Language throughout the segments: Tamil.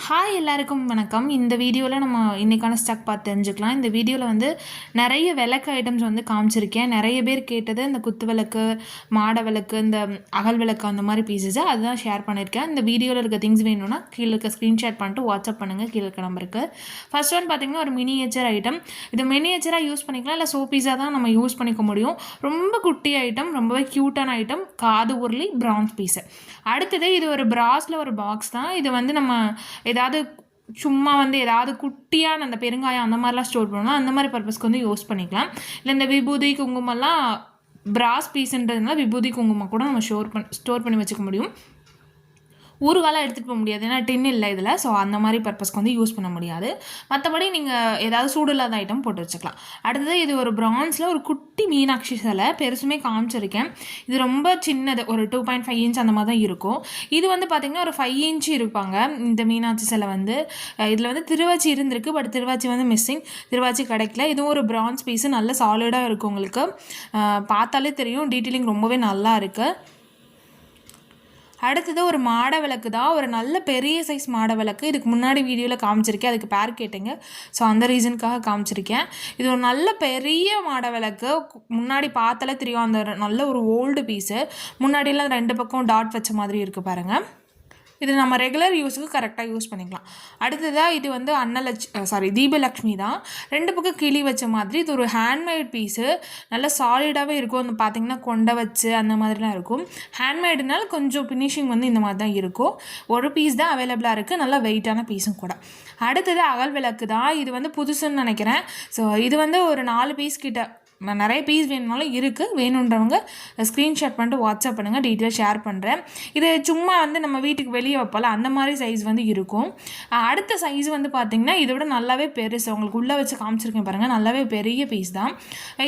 ஹாய் எல்லாருக்கும் வணக்கம். இந்த வீடியோவில் நம்ம இன்றைக்கான ஸ்டாக் பார்த்து தெரிஞ்சுக்கலாம். இந்த வீடியோவில் வந்து நிறைய விளக்கு ஐட்டம்ஸ் வந்து காமிச்சிருக்கேன். நிறைய பேர் கேட்டது இந்த குத்து விளக்கு, மாட விளக்கு, இந்த அகல் விளக்கு அந்த மாதிரி பீசஸை அதுதான் ஷேர் பண்ணியிருக்கேன். இந்த வீடியோவில் இருக்க திங்ஸ் வேணும்னா கீழே இருக்க ஸ்க்ரீன்ஷாட் பண்ணிட்டு வாட்ஸ்அப் பண்ணுங்கள் கீழே இருக்க நம்பருக்கு. ஃபர்ஸ்ட் ஒன் பார்த்திங்கன்னா ஒரு மினியேச்சர் ஐட்டம். இது மினியேச்சராக யூஸ் பண்ணிக்கலாம், இல்லை சோப்பீஸாக தான் நம்ம யூஸ் பண்ணிக்க முடியும். ரொம்ப குட்டி ஐட்டம், ரொம்பவே க்யூட்டான ஐட்டம், காது உருளி பிரான்ஸ் பீஸு. அடுத்தது இது ஒரு பிராஸில் ஒரு பாக்ஸ் தான். இது வந்து நம்ம ஏதாவது சும்மா வந்து ஏதாவது குட்டியான அந்த பெருங்காயம் அந்த மாதிரிலாம் ஸ்டோர் பண்ணலாம், அந்த மாதிரி பர்பஸ்க்கு வந்து யூஸ் பண்ணிக்கலாம். இல்லை இந்த விபூதி குங்குமம்லாம் பிராஸ் பீஸுன்றதுனால விபூதி குங்குமம் கூட நம்ம ஸ்டோர் பண்ணி வச்சுக்க முடியும். ஊறுகாலாம் எடுத்துகிட்டு போக முடியாது, ஏன்னா டின் இல்லை இதில். ஸோ அந்த மாதிரி பர்பஸ்க்கு வந்து யூஸ் பண்ண முடியாது. மற்றபடி நீங்கள் ஏதாவது சூடு இல்லாத ஐட்டம் போட்டு வச்சுக்கலாம். அடுத்தது இது ஒரு பிரான்ஸில் ஒரு குட்டி மீனாட்சி சிலை, பெருசுமே காமிச்சிருக்கேன். இது ரொம்ப சின்னது, ஒரு 2.5 இன்ச் அந்த மாதிரி தான் இருக்கும். இது வந்து பார்த்திங்கன்னா ஒரு 5 இன்ச்சு இருப்பாங்க இந்த மீனாட்சி சிலை வந்து. இதில் வந்து திருவாச்சி இருந்திருக்கு, பட் திருவாச்சி வந்து மிஸ்ஸிங், திருவாச்சி கிடைக்கல. இதுவும் ஒரு பிரான்ஸ் பீஸு, நல்ல சாலிடாக இருக்கும். உங்களுக்கு பார்த்தாலே தெரியும், டீட்டெயிலிங் ரொம்பவே நல்லா இருக்குது. அடுத்தது ஒரு மாட விளக்கு தான், ஒரு நல்ல பெரிய சைஸ் மாட விளக்கு. இதுக்கு முன்னாடி வீடியோவில் காமிச்சிருக்கேன், அதுக்கு பேர் கேட்டேங்க. ஸோ அந்த ரீசனுக்காக காமிச்சிருக்கேன். இது ஒரு நல்ல பெரிய மாட விளக்கு. முன்னாடி பார்த்தாலே தெரியும், அந்த நல்ல ஒரு ஓல்டு பீஸு. முன்னாடியெல்லாம் 2 பக்கம் டாட் வச்ச மாதிரி இருக்குது பாருங்கள். இது நம்ம ரெகுலர் யூஸுக்கு கரெக்டாக யூஸ் பண்ணிக்கலாம். அடுத்ததாக இது வந்து தீபலக்ஷ்மி தான். 2 பக்கம் கிளி வச்ச மாதிரி. இது ஒரு ஹேண்ட்மேட் பீஸு, நல்லா சாலிடாகவே இருக்கும். வந்து பார்த்திங்கன்னா கொண்டை வச்சு அந்த மாதிரிலாம் இருக்கும். ஹேண்ட்மேடுனால கொஞ்சம் ஃபினிஷிங் வந்து இந்த மாதிரி தான் இருக்கும். ஒரு பீஸ் தான் அவைலபிளாக இருக்குது, நல்லா வெயிட்டான பீஸும் கூட. அடுத்தது அகல் விளக்கு தான். இது வந்து புதுசுன்னு நினைக்கிறேன். ஸோ இது வந்து ஒரு 4 பீஸ் கிட்ட, நிறைய பீஸ் வேணுனாலும் இருக்குது. வேணுன்றவங்க ஸ்க்ரீன்ஷாட் பண்ணிட்டு வாட்ஸ்அப் பண்ணுங்கள், டீட்டெயில் ஷேர் பண்ணுறேன். இது சும்மா வந்து நம்ம வீட்டுக்கு வெளியே வைப்போம்ல, அந்த மாதிரி சைஸ் வந்து இருக்கும். அடுத்த சைஸ் வந்து பார்த்திங்கன்னா இதை விட நல்லாவே பெருசு. உங்களுக்கு உள்ளே வச்சு காமிச்சிருக்கேன் பாருங்கள், நல்லாவே பெரிய பீஸ் தான்.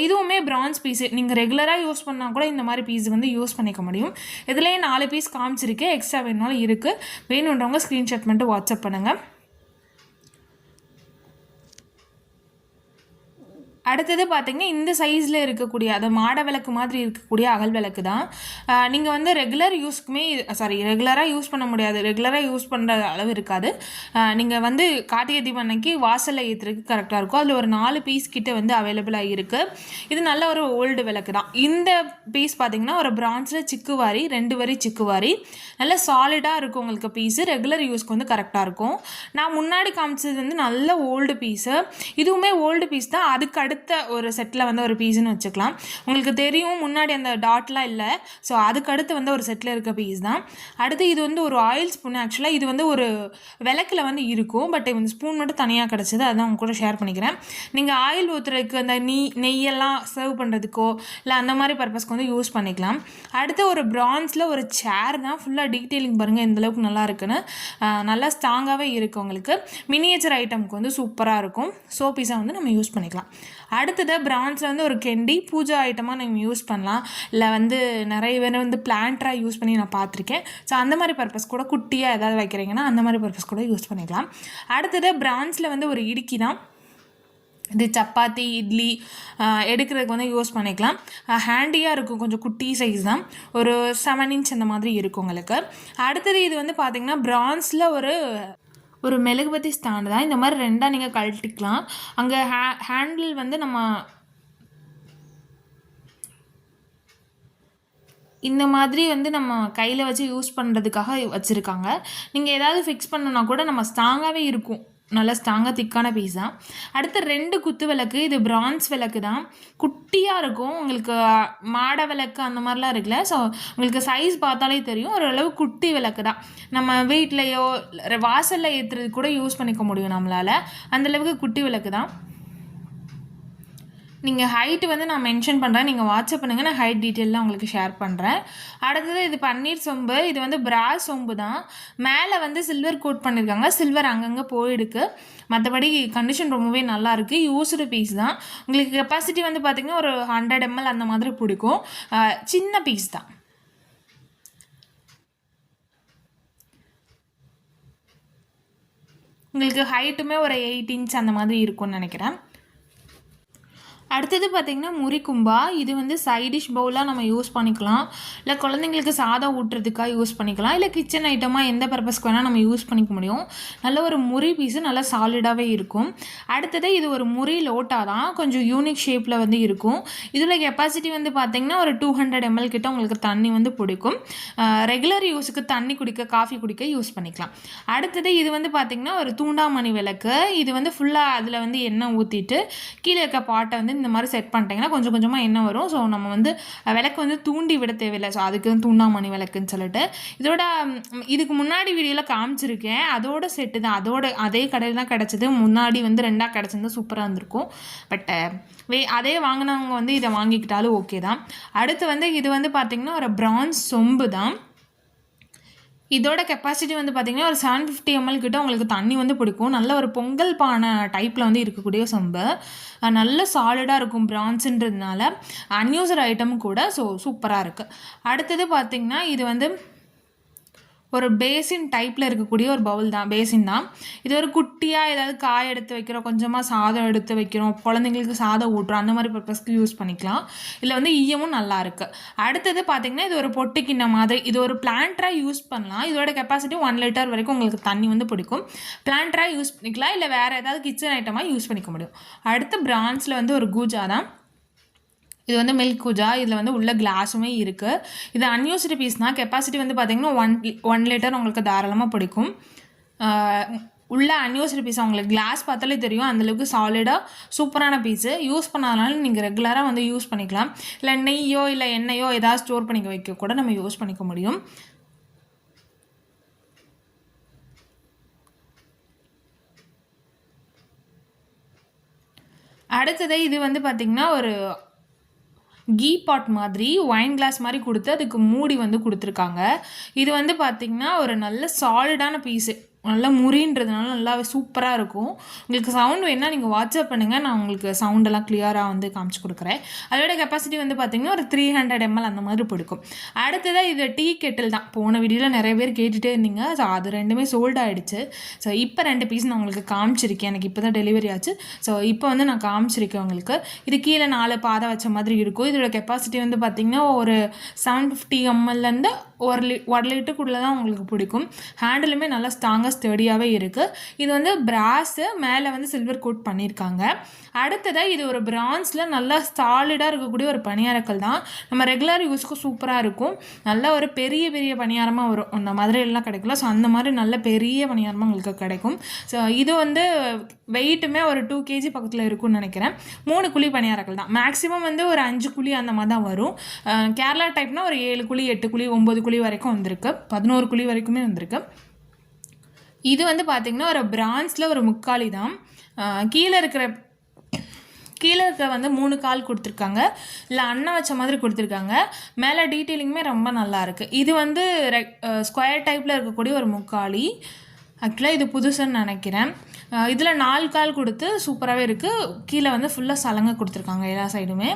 இதுவுமே பிரான்ஸ் பீஸு. நீங்கள் ரெகுலராக யூஸ் பண்ணால் கூட இந்த மாதிரி பீஸ் வந்து யூஸ் பண்ணிக்க முடியும். இதுலேயே 4 பீஸ் காமிச்சிருக்கேன், எக்ஸ்ட்ரா வேணுனாலும் இருக்குது. வேணுன்றவங்க ஸ்க்ரீன்ஷாட் பண்ணிட்டு வாட்ஸ்அப் பண்ணுங்கள். அடுத்தது பார்த்திங்கன்னா இந்த சைஸில் இருக்கக்கூடிய, அது மாட விளக்கு மாதிரி இருக்கக்கூடிய அகல் விளக்கு தான். நீங்கள் வந்து ரெகுலராக யூஸ் பண்ண முடியாது, ரெகுலராக யூஸ் பண்ணுற அளவு இருக்காது. நீங்கள் வந்து கார்த்திகை தீபம் அன்னைக்கு வாசலில் ஏற்றுறதுக்கு கரெக்டாக இருக்கும். அதில் ஒரு 4 பீஸ் கிட்ட வந்து அவைலபிளாக இருக்குது. இது நல்ல ஒரு ஓல்டு விளக்கு தான். இந்த பீஸ் பார்த்திங்கன்னா ஒரு பிரான்ஸில் சிக்குவாரி, 2 வரி சிக்குவாரி, நல்ல சாலிடாக இருக்கும். உங்களுக்கு பீஸு ரெகுலர் யூஸ்க்கு வந்து கரெக்டாக இருக்கும். நான் முன்னாடி காமிச்சது வந்து நல்ல ஓல்டு பீஸு, இதுவுமே ஓல்டு பீஸ் தான். அதுக்கு அடுத்த ஒரு செட்டில் வந்து ஒரு பீஸ்ன்னு வச்சுக்கலாம். உங்களுக்கு தெரியும் முன்னாடி அந்த டாட்லாம் இல்லை. ஸோ அதுக்கடுத்து வந்து ஒரு செட்டில் இருக்க பீஸ் தான். அடுத்து இது வந்து ஒரு ஆயில் ஸ்பூன். ஆக்சுவலாக இது வந்து ஒரு விளக்கில் வந்து இருக்கும், பட் இந்த ஸ்பூன் மட்டும் தனியாக கிடச்சிது, அதான் உங்க கூட ஷேர் பண்ணிக்கிறேன். நீங்கள் ஆயில் ஊற்றுறதுக்கு, அந்த நெய்யெல்லாம் சர்வ் பண்ணுறதுக்கோ இல்லை அந்த மாதிரி பர்பஸ்க்கு வந்து யூஸ் பண்ணிக்கலாம். அடுத்து ஒரு பிரான்ஸில் ஒரு சேர் தான். ஃபுல்லாக டீட்டெயிலிங் பாருங்கள் எந்தளவுக்கு நல்லா இருக்குன்னு. நல்லா ஸ்ட்ராங்காகவே இருக்குது. உங்களுக்கு மினியேச்சர் ஐட்டமுக்கு வந்து சூப்பராக இருக்கும். சோப்பீஸாக வந்து நம்ம யூஸ் பண்ணிக்கலாம். அடுத்தது பிரான்ஸில் வந்து ஒரு கெண்டி பூஜா ஐட்டமாக நம்ம யூஸ் பண்ணலாம். இல்லை வந்து நிறைய பேர் வந்து பிளான்ட்ராக யூஸ் பண்ணி நான் பார்த்துருக்கேன். ஸோ அந்த மாதிரி பர்பஸ் கூட குட்டியாக ஏதாவது வைக்கிறீங்கன்னா அந்த மாதிரி பர்பஸ் கூட யூஸ் பண்ணிக்கலாம். அடுத்தது பிரான்ஸில் வந்து ஒரு இடுக்கி தான். இது சப்பாத்தி இட்லி எடுக்கிறதுக்கு வந்து யூஸ் பண்ணிக்கலாம். ஹேண்டியாக இருக்கும், கொஞ்சம் குட்டி சைஸ் தான், ஒரு 7 இன்ச் அந்த மாதிரி இருக்கும் உங்களுக்கு. அடுத்தது இது வந்து பார்த்திங்கன்னா பிரான்ஸில் ஒரு மெழுகுபத்தி ஸ்டாண்டு தான். இந்த மாதிரி 2ஆக நீங்கள் கழட்டிக்கலாம். அங்கே ஹேண்டில் வந்து நம்ம இந்த மாதிரி வந்து நம்ம கையில் வச்சு யூஸ் பண்ணுறதுக்காக வச்சுருக்காங்க. நீங்கள் ஏதாவது ஃபிக்ஸ் பண்ணணுன்னா கூட நம்ம ஸ்ட்ராங்காகவே இருக்கும், நல்லா ஸ்ட்ராங்காக திக்கான பீஸ் தான். அடுத்து 2 குத்து விளக்கு. இது பிரான்ஸ் விளக்கு தான், குட்டியாக இருக்கும். உங்களுக்கு மாட விளக்கு அந்த மாதிரிலாம் இருக்குல்ல, ஸோ உங்களுக்கு சைஸ் பார்த்தாலே தெரியும். ஓரளவு குட்டி விளக்கு தான். நம்ம வீட்லேயோ வாசலில் ஏற்றுறது கூட யூஸ் பண்ணிக்க முடியும் நம்மளால், அந்தளவுக்கு குட்டி விளக்கு தான். நீங்கள் ஹைட்டு வந்து நான் மென்ஷன் பண்ணுறேன், நீங்கள் வாட்ஸ்அப் பண்ணுங்கள், நான் ஹைட் டீட்டெயிலாம் உங்களுக்கு ஷேர் பண்ணுறேன். அடுத்தது இது பன்னீர் சொம்பு. இது வந்து பிராஸ் சொம்பு தான். மேலே வந்து சில்வர் கோட் பண்ணியிருக்காங்க, சில்வர் அங்கங்கே போயிடுக்கு. மற்றபடி கண்டிஷன் ரொம்பவே நல்லாயிருக்கு. யூஸ்டு பீஸ் தான். உங்களுக்கு கெப்பாசிட்டி வந்து பார்த்திங்கன்னா ஒரு 100 ml அந்த மாதிரி பிடிக்கும். சின்ன பீஸ் தான். உங்களுக்கு ஹைட்டுமே ஒரு 8 இன்ச் அந்த மாதிரி இருக்கும்னு நினைக்கிறேன். அடுத்தது பார்த்திங்கன்னா முறிக்கும்பா. இது வந்து சைடிஷ் பவுலாக நம்ம யூஸ் பண்ணிக்கலாம், இல்லை குழந்தைங்களுக்கு சாதம் ஊட்டுறதுக்காக யூஸ் பண்ணிக்கலாம், இல்லை கிச்சன் ஐட்டமாக எந்த பர்பஸ்க்கு வேணால் நம்ம யூஸ் பண்ணிக்க முடியும். நல்ல ஒரு முறி பீஸு நல்லா சாலிடாகவே இருக்கும். அடுத்தது இது ஒரு முறி லோட்டா தான், கொஞ்சம் யூனிக் ஷேப்பில் வந்து இருக்கும். இதில் கெப்பாசிட்டி வந்து பார்த்திங்கன்னா ஒரு 200 ml கிட்ட உங்களுக்கு தண்ணி வந்து பிடிக்கும். ரெகுலர் யூஸுக்கு தண்ணி குடிக்க, காஃபி குடிக்க யூஸ் பண்ணிக்கலாம். அடுத்தது இது வந்து பார்த்திங்கன்னா ஒரு தூண்டாமணி விளக்கு. இது வந்து ஃபுல்லாக அதில் வந்து எண்ணெய் ஊற்றிட்டு கீழே இருக்க பாட்டை வந்து இந்த மாதிரி செட் பண்ணிட்டீங்கன்னா கொஞ்சம் கொஞ்சமாக எண்ணெய் வரும். ஸோ நம்ம வந்து விளக்கு வந்து தூண்டி விட தேவையில்லை. ஸோ அதுக்கு தூண்டாமணி விளக்குன்னு சொல்லிட்டு இதோட இதுக்கு முன்னாடி வீடியோவில் காமிச்சிருக்கேன். அதோட செட்டு தான், அதே கடையில் தான் கிடச்சிது. முன்னாடி வந்து 2ஆக கிடச்சிருந்தா சூப்பராக இருந்திருக்கும். பட் அதே வாங்கினவங்க வந்து இதை வாங்கிக்கிட்டாலும் ஓகே தான். அடுத்து வந்து இது வந்து பார்த்திங்கன்னா ஒரு பிரான்ஸ் சொம்பு தான். இதோட கெப்பாசிட்டி வந்து பார்த்திங்கன்னா ஒரு 750 ml கிட்ட உங்களுக்கு தண்ணி வந்து பிடிக்கும். நல்ல ஒரு பொங்கல் பானை டைப்பில் வந்து இருக்கக்கூடிய சொம்பு, நல்ல சாலிடாக இருக்கும். பிரான்ஸுன்றதுனால அன்யூசர் ஐட்டமும் கூட. ஸோ சூப்பராக இருக்குது. அடுத்தது பார்த்திங்கன்னா இது வந்து ஒரு பேசின் டைப்பில் இருக்கக்கூடிய ஒரு பவுல் தான், பேசின் தான். இது ஒரு குட்டியாக ஏதாவது காய் எடுத்து வைக்கிறோம், கொஞ்சமாக சாதம் எடுத்து வைக்கிறோம், குழந்தைங்களுக்கு சாதம் ஊட்டுறோம், அந்த மாதிரி பர்பஸ்க்கு யூஸ் பண்ணிக்கலாம். இதில் வந்து ஈயமும் நல்லா இருக்குது. அடுத்தது பார்த்திங்கன்னா இது ஒரு பொட்டி கிண்ண மாதிரி. இது ஒரு பிளான்டராக யூஸ் பண்ணலாம். இதோட கெப்பாசிட்டி 1 லிட்டர் வரைக்கும் உங்களுக்கு தண்ணி வந்து பிடிக்கும். பிளான்டராக யூஸ் பண்ணிக்கலாம், இல்லை வேறு ஏதாவது கிச்சன் ஐட்டமாக யூஸ் பண்ணிக்க முடியும். அடுத்து பிரான்ஸில் வந்து ஒரு கூஜா தான். இது வந்து மில்க் கூஜா. இதில் வந்து உள்ள கிளாஸுமே இருக்குது. இது அன்யூஸ்டு பீஸ் தான். கெப்பாசிட்டி வந்து பார்த்திங்கன்னா 1 லிட்டர் உங்களுக்கு தாராளமாக பிடிக்கும். உள்ள அன்யூஸ்டு பீஸ் உங்களுக்கு கிளாஸ் பார்த்தாலே தெரியும், அந்தளவுக்கு சாலிடாக சூப்பரான பீஸு. யூஸ் பண்ணாதனால நீங்கள் ரெகுலராக வந்து யூஸ் பண்ணிக்கலாம். இல்லை நெய்யோ இல்லை எண்ணெயோ ஏதாவது ஸ்டோர் பண்ணிக்க வைக்க கூட நம்ம யூஸ் பண்ணிக்க முடியும். அடுத்தது இது வந்து பார்த்திங்கன்னா ஒரு கீ பாட் மாதிரி, ஒயின் கிளாஸ் மாதிரி கொடுத்து அதுக்கு மூடி வந்து கொடுத்துருக்காங்க. இது வந்து பார்த்திங்கன்னா ஒரு நல்ல சாலிடான பீஸு, நல்லா முறின்றதுனால நல்லா சூப்பராக இருக்கும். உங்களுக்கு சவுண்ட் வேணால் நீங்கள் வாட்ஸ்அப் பண்ணுங்கள், நான் உங்களுக்கு சவுண்டெல்லாம் கிளியராக வந்து காமிச்சு கொடுக்குறேன். அதோட கெப்பாசிட்டி வந்து பார்த்திங்கன்னா ஒரு 300 ml அந்த மாதிரி பிடிக்கும். அடுத்ததாக இது டீ கெட்டில் தான். போன வீடியோவில் நிறைய பேர் கேட்டுகிட்டே இருந்தீங்க. ஸோ அது ரெண்டுமே சோல்ட் ஆகிடுச்சு. ஸோ இப்போ 2 பீஸ் நான் உங்களுக்கு காமிச்சிருக்கேன். எனக்கு இப்போ தான் டெலிவரி ஆச்சு. ஸோ இப்போ வந்து நான் காமிச்சிருக்கேன் உங்களுக்கு. இது கீழே 4 பாதை வச்ச மாதிரி இருக்கும். இதோட கெப்பாசிட்டி வந்து பார்த்திங்கன்னா ஒரு 750 ml 1 லிட்டருக்குள்ளே தான் உங்களுக்கு பிடிக்கும். ஹேண்டிலுமே நல்லா ஸ்ட்ராங்காக ஸ்டடியாகவே இருக்குது. இது வந்து பிராஸு, மேலே வந்து சில்வர் கோட் பண்ணியிருக்காங்க. அடுத்ததாக இது ஒரு பிரான்ஸில் நல்லா சாலிடாக இருக்கக்கூடிய ஒரு பணியாரக்கல் தான். நம்ம ரெகுலர் யூஸ்க்கு சூப்பராக இருக்கும். நல்ல ஒரு பெரிய பெரிய பணியாரமாக வரும், அந்த மாதிரி எல்லாம் கிடைக்கல. ஸோ அந்த மாதிரி நல்ல பெரிய பணியாரமாக உங்களுக்கு கிடைக்கும். ஸோ இது வந்து வெயிட்டுமே ஒரு 2 kg பக்கத்தில் இருக்கும்னு நினைக்கிறேன். 3 குழி பணியாரக்கல் தான். மேக்ஸிமம் வந்து ஒரு 5 குழி அந்த மாதிரி தான் வரும். கேரளா டைப்னா ஒரு 7 குழி 8 குழி 9 குழி வரைக்கும் வந்திருக்கு, 11 குழி வரைக்குமே வந்திருக்கு. இது வந்து பார்த்திங்கன்னா ஒரு பிரான்ஸில் ஒரு முக்காலி தான். கீழே இருக்கிற வந்து 3 கால் கொடுத்துருக்காங்க, இல்லை அண்ணா வச்ச மாதிரி கொடுத்துருக்காங்க. மேலே டீட்டெயிலிங்குமே ரொம்ப நல்லா இருக்குது. இது வந்து ஸ்கொயர் டைப்பில் இருக்கக்கூடிய ஒரு முக்காலி. ஆக்சுவலாக இது புதுசுன்னு நினைக்கிறேன். இதில் 4 கால் கொடுத்து சூப்பராகவே இருக்குது. கீழே வந்து ஃபுல்லாக சலங்கை கொடுத்துருக்காங்க எல்லா சைடுமே.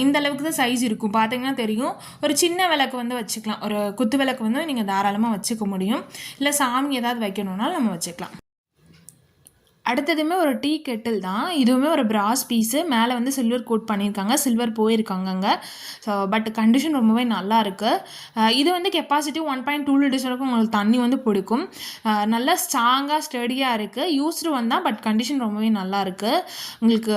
இந்த அளவுக்கு தான் சைஸ் இருக்கும். பார்த்தீங்கன்னா தெரியும். ஒரு சின்ன விளக்கு வந்து வச்சுக்கலாம், ஒரு குத்து விளக்கு வந்து நீங்கள் தாராளமாக வச்சுக்க முடியும். இல்லை சாமி ஏதாவது வைக்கணுன்னாலும் நம்ம வச்சுக்கலாம். அடுத்ததுமே ஒரு டீ கெட்டில் தான். இதுவுமே ஒரு பிராஸ் பீஸு, மேலே வந்து சில்வர் கோட் பண்ணியிருக்காங்க, சில்வர் போயிருக்காங்க அங்கே. ஸோ பட் கண்டிஷன் ரொம்பவே நல்லா இருக்குது. இது வந்து கெப்பாசிட்டி 1.2 லிட்டர்ஸ் வரைக்கும் உங்களுக்கு தண்ணி வந்து பிடிக்கும். நல்லா ஸ்ட்ராங்காக ஸ்டடியாக இருக்குது. யூஸ்டு வந்தால், பட் கண்டிஷன் ரொம்பவே நல்லா இருக்குது. உங்களுக்கு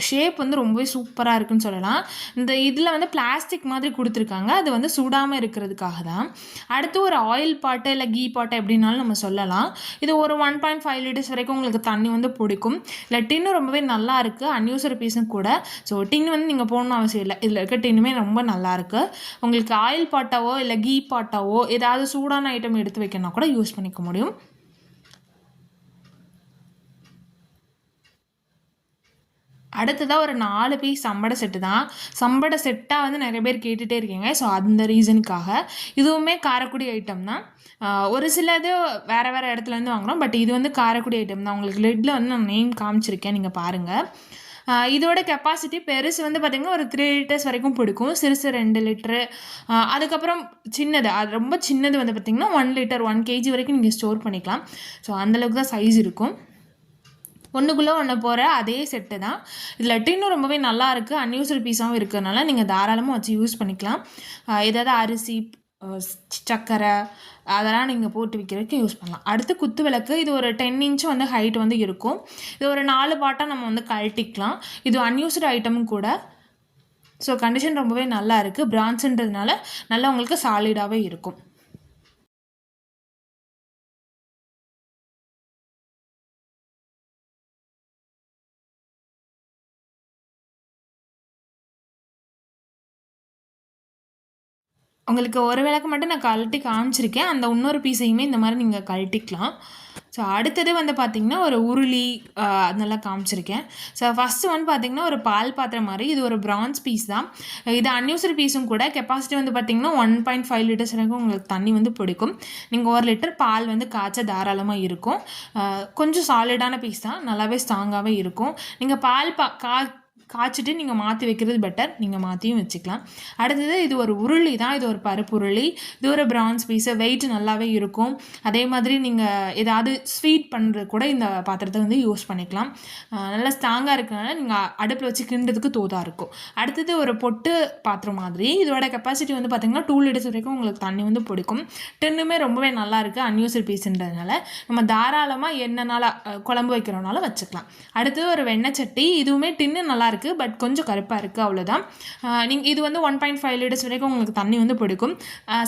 ஷேப் வந்து ரொம்பவே சூப்பராக இருக்குன்னு சொல்லலாம். இந்த இதில் வந்து பிளாஸ்டிக் மாதிரி கொடுத்துருக்காங்க, அது வந்து சூடாமல் இருக்கிறதுக்காக தான். அடுத்து ஒரு ஆயில் பாட்டு இல்லை கீ பாட்டு எப்படின்னாலும் நம்ம சொல்லலாம். இது ஒரு 1.5 லிட்டர்ஸ் வரைக்கும் உங்களுக்கு தண்ணி வந்து பிடிக்கும். இல்லை டின்னு ரொம்பவே நல்லா இருக்குது, அன்யூசர் பீஸும் கூட. ஸோ டின் வந்து நீங்கள் போடணும் அவசியம் இல்லை, இதில் இருக்க டின்னுமே ரொம்ப நல்லாயிருக்கு. உங்களுக்கு ஆயில் பாட்டாவோ இல்லை கீ பாட்டாவோ ஏதாவது சூடான ஐட்டம் எடுத்து வைக்கணும்னா கூட யூஸ் பண்ணிக்க முடியும். அடுத்ததாக ஒரு 4 பீஸ் சம்படை செட்டு தான். சம்படை செட்டாக வந்து நிறைய பேர் கேட்டுகிட்டே இருக்கீங்க. ஸோ அந்த ரீசனுக்காக இதுவுமே காரைக்குடி ஐட்டம் தான். ஒரு சிலது வேறு வேறு இடத்துலேருந்து வாங்குகிறோம், பட் இது வந்து காரைக்குடி ஐட்டம் தான். உங்களுக்கு லெட்டில் வந்து நான் நேம் காமிச்சிருக்கேன், நீங்கள் பாருங்கள். இதோட கெப்பாசிட்டி பெருசு வந்து பார்த்திங்கன்னா ஒரு 3 லிட்டர்ஸ் வரைக்கும் பிடிக்கும், சிறுசு 2 லிட்டரு. அதுக்கப்புறம் சின்னது, அது ரொம்ப சின்னது வந்து பார்த்திங்கன்னா 1 லிட்டர் 1 kg வரைக்கும் நீங்கள் ஸ்டோர் பண்ணிக்கலாம். ஸோ அந்தளவுக்கு தான் சைஸ் இருக்கும். ஒன்றுக்குள்ளே ஒன்று போகிற அதே செட்டு தான். இதில் டின்னும் ரொம்பவே நல்லா இருக்குது, அன்யூஸ்டு பீஸாகவும் இருக்கிறதுனால நீங்கள் தாராளமாக வச்சு யூஸ் பண்ணிக்கலாம். ஏதாவது அரிசி, சர்க்கரை அதெல்லாம் நீங்கள் போட்டு விற்கிறதுக்கு யூஸ் பண்ணலாம். அடுத்து குத்து விளக்கு. இது ஒரு 10 இன்ச் வந்து ஹைட் வந்து இருக்கும். இது ஒரு 4 பாட்டாக நம்ம வந்து கழட்டிக்கலாம். இது அன்யூஸ்டு ஐட்டமும் கூட. ஸோ கண்டிஷன் ரொம்பவே நல்லா இருக்குது. பிரான்ஸ்ன்றதுனால நல்லா உங்களுக்கு சாலிடாகவே இருக்கும். உங்களுக்கு ஒரு விளக்கு மட்டும் நான் கழட்டி காமிச்சிருக்கேன். அந்த இன்னொரு பீஸையுமே இந்த மாதிரி நீங்கள் கழட்டிக்கலாம். ஸோ அடுத்தது வந்து பார்த்திங்கன்னா ஒரு உருளி அதெல்லாம் காமிச்சிருக்கேன். ஸோ ஃபஸ்ட்டு வந்து பார்த்திங்கன்னா ஒரு பால் பாத்திரம் மாதிரி. இது ஒரு பிரான்ஸ் பீஸ் தான். இது அன்யூஸ்டு பீஸும் கூட. கெப்பாசிட்டி வந்து பார்த்திங்கன்னா 1.5 லிட்டர்ஸ் வரைக்கும் உங்களுக்கு தண்ணி வந்து பிடிக்கும். நீங்கள் 1 லிட்டர் பால் வந்து காய்ச்ச தாராளமாக இருக்கும். கொஞ்சம் சாலிடான பீஸ் தான், நல்லாவே ஸ்ட்ராங்காகவே இருக்கும். நீங்கள் பால் காய்ச்சிட்டு நீங்கள் மாற்றி வைக்கிறது பெட்டர். நீங்கள் மாற்றியும் வச்சுக்கலாம். அடுத்தது இது ஒரு உருளி தான். இது ஒரு பருப்பு உருளி. இது ஒரு பிரான்ஸ் பீஸு. வெயிட் நல்லாவே இருக்கும். அதே மாதிரி நீங்கள் ஏதாவது ஸ்வீட் பண்ணுறது கூட இந்த பாத்திரத்தை வந்து யூஸ் பண்ணிக்கலாம். நல்லா ஸ்ட்ராங்காக இருக்கிறனால நீங்கள் அடுப்பில் வச்சு கிண்டுறதுக்கு தோதாக இருக்கும். அடுத்தது ஒரு பொட்டு பாத்திரம் மாதிரி. இதோட கெப்பாசிட்டி வந்து பார்த்திங்கன்னா 2 லிட்டர்ஸ் வரைக்கும் உங்களுக்கு தண்ணி வந்து பிடிக்கும். டின்னுமே ரொம்பவே நல்லா இருக்குது, அன்யூஸ்டு பீஸுன்றதுனால நம்ம தாராளமாக என்னனால குழம்பு வைக்கிறோனால வச்சுக்கலாம். அடுத்தது ஒரு வெண்ணெய் சட்டி. இதுவுமே டின்னு நல்லா இருக்குது, பட் கொஞ்சம் கருப்பாக இருக்குது, அவ்வளோதான். நீங்கள் இது வந்து 1.5 லிட்டர்ஸ் வரைக்கும் உங்களுக்கு தண்ணி வந்து பிடிக்கும்.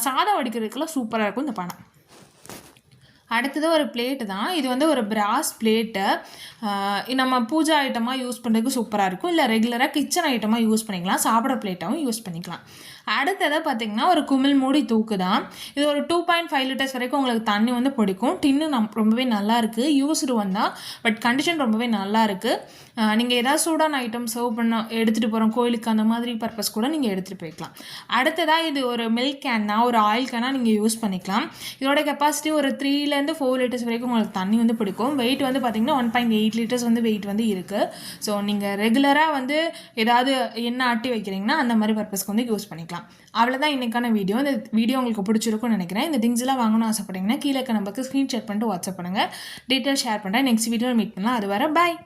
சாதம் வடிக்கிறதுக்கெல்லாம் சூப்பராக இருக்கும் இந்த பானை. அடுத்தது ஒரு பிளேட்டு தான். இது வந்து ஒரு பிராஸ் பிளேட்டு. நம்ம பூஜா ஐட்டமாக யூஸ் பண்ணுறதுக்கு சூப்பராக இருக்கும். இல்லை ரெகுலராக கிச்சன் ஐட்டமாக யூஸ் பண்ணிக்கலாம். சாப்பிட்ற பிளேட்டாகவும் யூஸ் பண்ணிக்கலாம். அடுத்ததை பார்த்திங்கன்னா ஒரு குமிழ் மூடி தூக்கு தான். இது ஒரு 2.5 லிட்டர்ஸ் வரைக்கும் உங்களுக்கு தண்ணி வந்து பிடிக்கும். டின்னு ரொம்பவே நல்லா இருக்குது. யூஸ்டு வந்தால், பட் கண்டிஷன் ரொம்பவே நல்லா இருக்குது. நீங்கள் ஏதாவது சூடான ஐட்டம் சர்வ் பண்ண எடுத்துகிட்டு போகிறோம் கோயிலுக்கு, அந்த மாதிரி பர்பஸ் கூட நீங்கள் எடுத்துகிட்டு போய்க்கலாம். அடுத்ததாக இது ஒரு மில்க் கேன்னா, ஒரு ஆயில் கேனாக நீங்கள் யூஸ் பண்ணிக்கலாம். இதோட கெப்பாசிட்டி ஒரு 3 to 4 லிட்டர்ஸ் வரைக்கும் உங்களுக்கு தண்ணி வந்து பிடிக்கும். வெயிட் வந்து பார்த்திங்கன்னா 1.8 லிட்டர்ஸ் வந்து வெயிட் வந்து இருக்குது. ஸோ நீங்கள் ரெகுலராக வந்து ஏதாவது எண்ணெய் ஆட்டி வைக்கிறீங்கன்னா அந்த மாதிரி பர்பஸ்க்கு வந்து யூஸ் பண்ணிக்கலாம். அவ்வளோதான் இன்றைக்கான வீடியோ. இந்த வீடியோ உங்களுக்கு பிடிச்சிருக்கும்னு நினைக்கிறேன். இந்த திங்ஸ் எல்லாம் வாங்கணும்னு ஆசைப்பட்டீங்கன்னா கீழே நம்பருக்கு ஸ்க்ரீன்ஷாட் பண்ணிட்டு வாட்ஸ்அப் பண்ணுங்கள். டீட்டெயில் ஷேர் பண்ணுறேன். நெக்ஸ்ட் வீடியோவில் மீட் பண்ணலாம். அது வர பாய்.